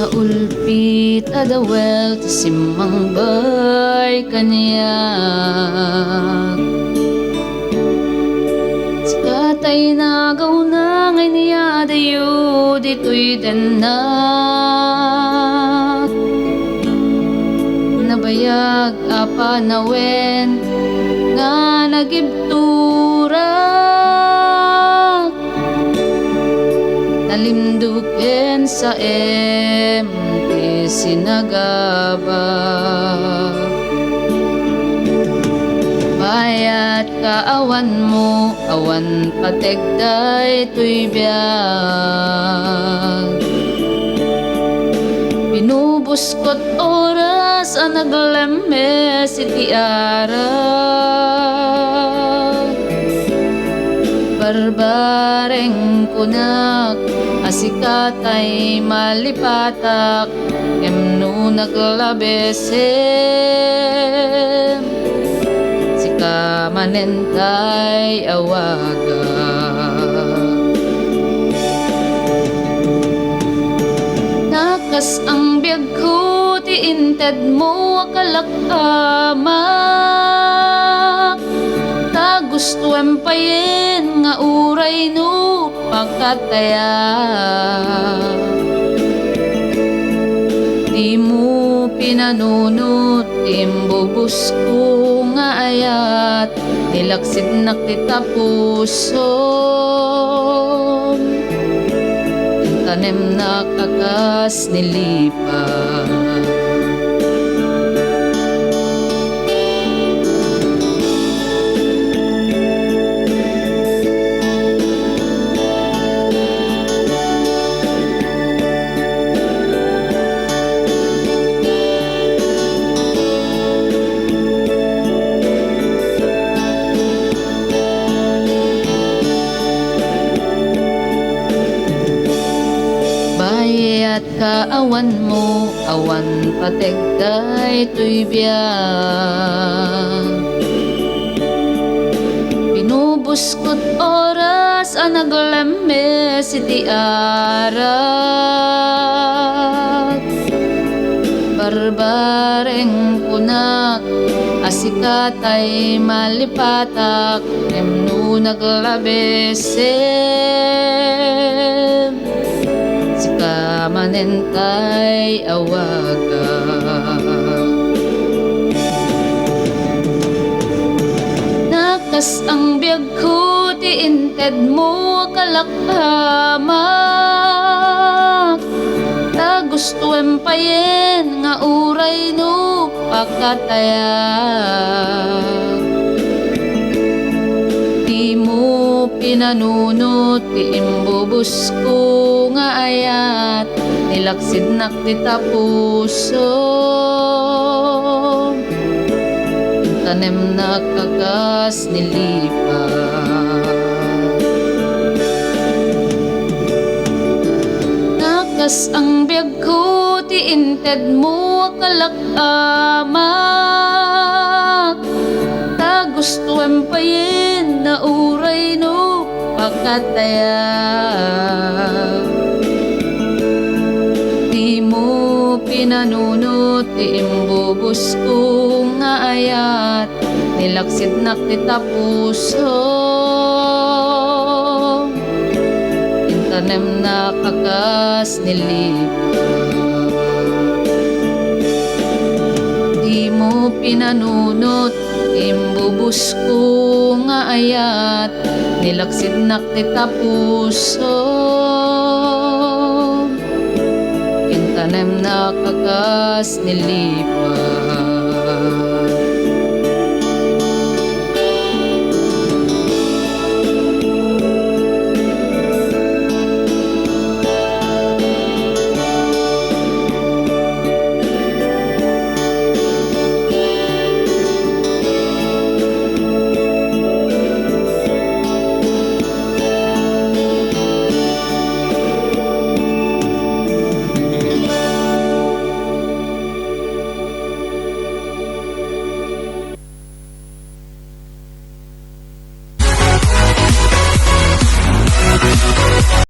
Naulpit adawel ti simmang bay kanyak. Sikatay nagaw na ngay niya dayo dito'y denak. Nabayag apa nawen nga nagibturak. Nalimduken sa ti sinagaba. Bayat kaawan mo, awan pategday tuy biyag. Binubuskot oras ang nglemmes iti arak. Barbareng kunak asikatay malipatak kemno naglabesem sika manentay awaga. Nakas ang biyag ko ti inted mo akalakamak. Gusto empayen nga uray no pagkataya. Di mo pinanunot imbubus ko nga ayat nilaksid na kita puso. Tanem na kakas nilipat. Bayat kaawan mo, awan pategday tuy biyag. Binubuskot oras ang nglemmes iti arak. Barbareng kunak asikatay malipatak emno naglabesem sika manentay awaga. Nakas ang biyag ko ti inted mo kalakamak. Ta gusto empayen nga uray no pakataya. Di mo pinanunot ti imbubus ko nga ayat nilaksid nak kita puso. Tanem na kakas nilipat. Nakas ang biyag ko ti inted mo kalakamak. Ta gusto empayen na uray no pakataya. Di mo pinanunot ti imbubus ko nga ayat nilaksid na kita puso. Intanem na kakas nilipat. Di mo pinanunot imbubus ko nga ayat nilaksid na kita puso. Intanem na kakas nilipat.